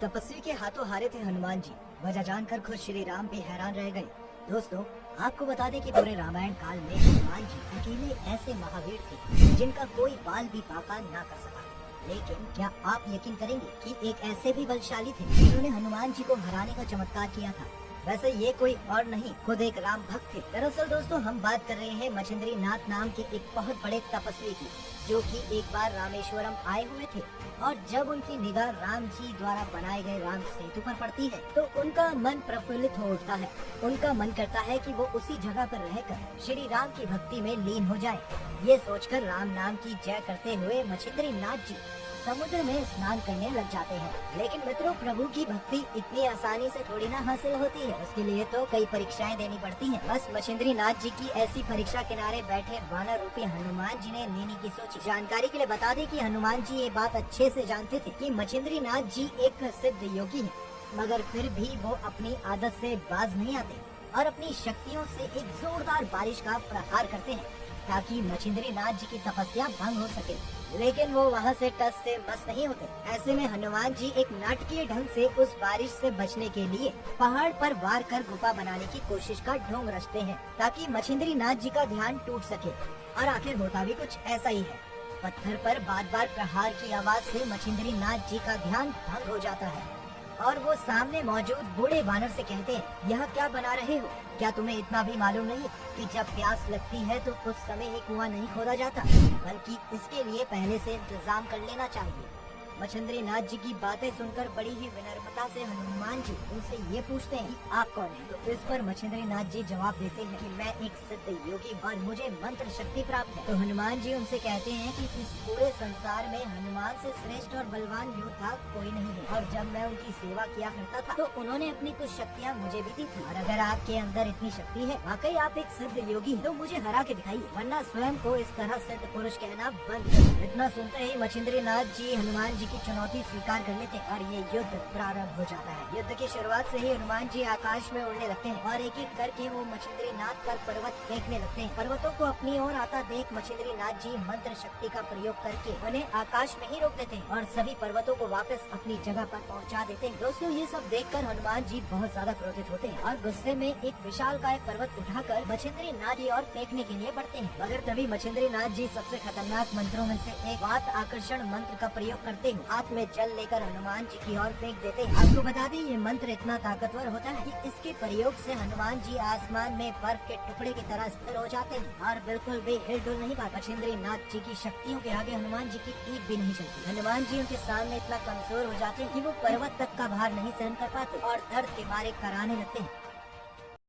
तपस्वी के हाथों हारे थे हनुमान जी। वजह जानकर खुद श्री राम भी हैरान रह गए। दोस्तों, आपको बता दें कि पूरे रामायण काल में हनुमान जी अकेले ऐसे महावीर थे जिनका कोई बाल भी बांका ना कर सका। लेकिन क्या आप यकीन करेंगे कि एक ऐसे भी बलशाली थे जिन्होंने हनुमान जी को हराने का चमत्कार किया था। वैसे ये कोई और नहीं, खुद एक राम भक्त थे। दरअसल दोस्तों, हम बात कर रहे हैं मछिंद्री नाथ नाम के एक बहुत बड़े तपस्वी की, जो कि एक बार रामेश्वरम आए हुए थे। और जब उनकी निगाह राम जी द्वारा बनाए गए राम सेतु पर पड़ती है तो उनका मन प्रफुल्लित हो उठता है। उनका मन करता है कि वो उसी जगह पर रहकर श्री राम की भक्ति में लीन हो जाए। ये सोचकर राम नाम की जय करते हुए मछिंद्री नाथ जी समुद्र में स्नान करने लग जाते हैं। लेकिन मित्रों, प्रभु की भक्ति इतनी आसानी से थोड़ी ना हासिल होती है। उसके लिए तो कई परीक्षाएं देनी पड़ती हैं। बस मछिंद्री नाथ जी की ऐसी परीक्षा किनारे बैठे वानर रूपी हनुमान जी ने लेने की सोची। जानकारी के लिए बता दें कि हनुमान जी ये बात अच्छे से जानते थे कि मछिंद्री नाथ जी एक सिद्ध योगी है, मगर फिर भी वो अपनी आदत से बाज नहीं आते और अपनी शक्तियों से एक जोरदार बारिश का प्रहार करते हैं ताकि मछिंद्री नाथ जी की तपस्या भंग हो सके। लेकिन वो वहाँ से टस से मस नहीं होते। ऐसे में हनुमान जी एक नाटकीय ढंग से उस बारिश से बचने के लिए पहाड़ पर वार कर गुफा बनाने की कोशिश का ढोंग रचते हैं ताकि मछिंद्री नाथ जी का ध्यान टूट सके। और आखिर होता भी कुछ ऐसा ही है। पत्थर पर बार बार प्रहार की आवाज से मछिंद्री नाथ जी का ध्यान भंग हो जाता है और वो सामने मौजूद बूढ़े वानर से कहते हैं, यह क्या बना रहे हो? क्या तुम्हें इतना भी मालूम नहीं कि जब प्यास लगती है तो उस समय ही कुआं नहीं खोदा जाता, बल्कि इसके लिए पहले से इंतजाम कर लेना चाहिए। मछिंद्री नाथ जी की बातें सुनकर बड़ी ही विनम्रता से हनुमान जी उनसे ये पूछते हैं कि आप कौन हैं? तो इस पर मछिंद्री नाथ जी जवाब देते हैं कि मैं एक सिद्ध योगी और मुझे मंत्र शक्ति प्राप्त है। तो हनुमान जी उनसे कहते हैं कि इस पूरे संसार में हनुमान से श्रेष्ठ और बलवान योद्धा कोई नहीं है और जब मैं उनकी सेवा किया करता था तो उन्होंने अपनी कुछ शक्तियाँ मुझे भी दी थी। और अगर आपके अंदर इतनी शक्ति है, वाकई आप एक सिद्ध योगी है, तो मुझे हरा के दिखाइए, वरना स्वयं को इस तरह सिद्ध पुरुष कहना बंद करो। इतना सुनते ही मछिंद्री नाथ जी हनुमान जी की चुनौती स्वीकार कर लेते हैं और ये युद्ध प्रारंभ हो जाता है। युद्ध की शुरुआत से ही हनुमान जी आकाश में उड़ने लगते हैं और एक एक करके वो मछिंद्री नाथ पर पर्वत फेंकने लगते हैं। पर्वतों को अपनी ओर आता देख मछिंद्री नाथ जी मंत्र शक्ति का प्रयोग करके उन्हें आकाश में ही रोक देते हैं और सभी पर्वतों को वापस अपनी जगह पर पहुंचा देते हैं। दोस्तों, ये सब देखकर हनुमान जी बहुत ज्यादा क्रोधित होते हैं और गुस्से में एक विशालकाय पर्वत उठाकर मछिंद्री नाथ जी और फेंकने के लिए बढ़ते हैं। मगर तभी मछिंद्री नाथ जी सबसे खतरनाक मंत्रों में से एक वात आकर्षण मंत्र का प्रयोग करते हैं। हाथ में जल लेकर हनुमान जी की ओर फेंक देते हैं। आपको बता दें, ये मंत्र इतना ताकतवर होता है कि इसके प्रयोग से हनुमान जी आसमान में बर्फ के टुकड़े की तरह स्थिर हो जाते हैं और बिल्कुल भी हिल डुल नहीं पाते। मछिंद्री नाथ जी की शक्तियों के आगे हनुमान जी की ईंट भी नहीं चलती। हनुमान जी उनके सामने इतना कमजोर हो जाते हैं कि वो पर्वत तक का भार नहीं सहन कर पाते और दर्द के मारे कराने लगते हैं।